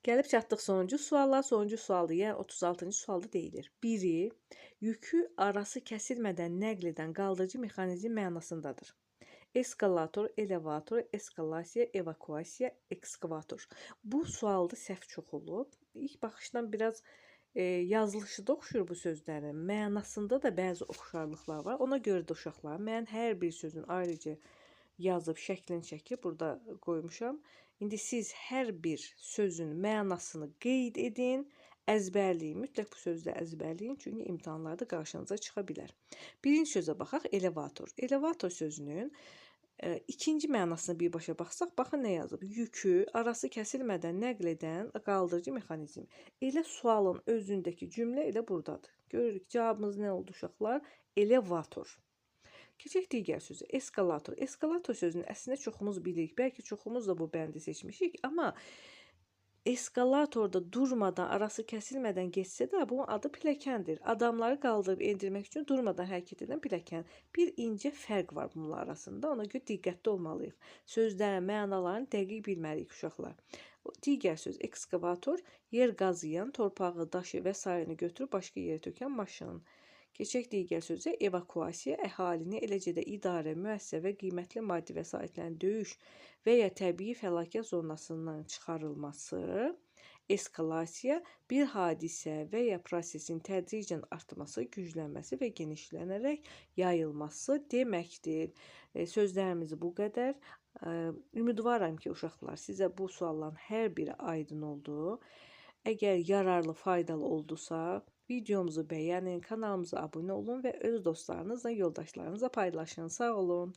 Gəlib çatdıq sonuncu suala. Sonuncu sualda, yəni 36-cı sualda deyilir. Biri, yükü arası kəsilmədən nəql edən qaldırıcı mexanizm mənasındadır. Eskalator, elevator, eskalasiya, evakuasiya, ekskavator. Bu sualda səhv çox olub. İlk baxışdan biraz yazılışı da oxşur bu sözlərin. Mənasında da bəzi oxşarlıqlar var. Ona görə də uşaqlar, mən hər bir sözün ayrıca yazıb şəklini çəkib burada qoymuşam. İndi siz hər bir sözün mənasını qeyd edin, əzbərləyin. Mütləq bu sözləri əzbərləyin, çünki imtahanlarda qarşınıza çıxa bilər. Birinci sözə baxaq, elevator. Elevator sözünün ikinci mənasına birbaşa baxsaq, baxın nə yazıb? Yükü arası kəsilmədən nəql edən qaldırıcı mexanizm. Elə sualın özündəki cümlə elə buradadır. Görürük, cavabımız nə oldu uşaqlar? Elevator. Keçək digər sözə, eskalator. Eskalator sözünün əslində çoxumuz bilirik. Bəlkə çoxumuz da bu bəndi seçmişik, amma eskalatorda durmadan, arası kəsilmədən getsə də bunun adı pilləkəndir. Adamları qaldırıb endirmək üçün durmadan hərəkət edən pilləkən. Bir incə fərq var bunlar arasında. Ona görə diqqətli olmalıyıq. Sözlərin mənalarını dəqiq bilməliyik uşaqlar. Digər söz, ekskavator, yer qazıyan, torpağı, daşı və sairəni götürüb başqa yerə tökən maşın. Keçək digər sözə, evakuasiya, əhalini, eləcə də idarə, müəssisə və qiymətli maddi vəsaitlərin döyüş və ya təbii fəlakət zonasından çıxarılması. Eskalasiya, bir hadisə və ya prosesin tədricən artması, güclənməsi və genişlənərək yayılması deməkdir. Sözlərimiz bu qədər. Ümidvaram ki, uşaqlar, sizə bu sualların hər biri aydın oldu. Əgər yararlı, faydalı oldusa, videomuzu bəyənin, kanalımıza abunə olun və öz dostlarınızla, yoldaşlarınızla paylaşın. Sağ olun.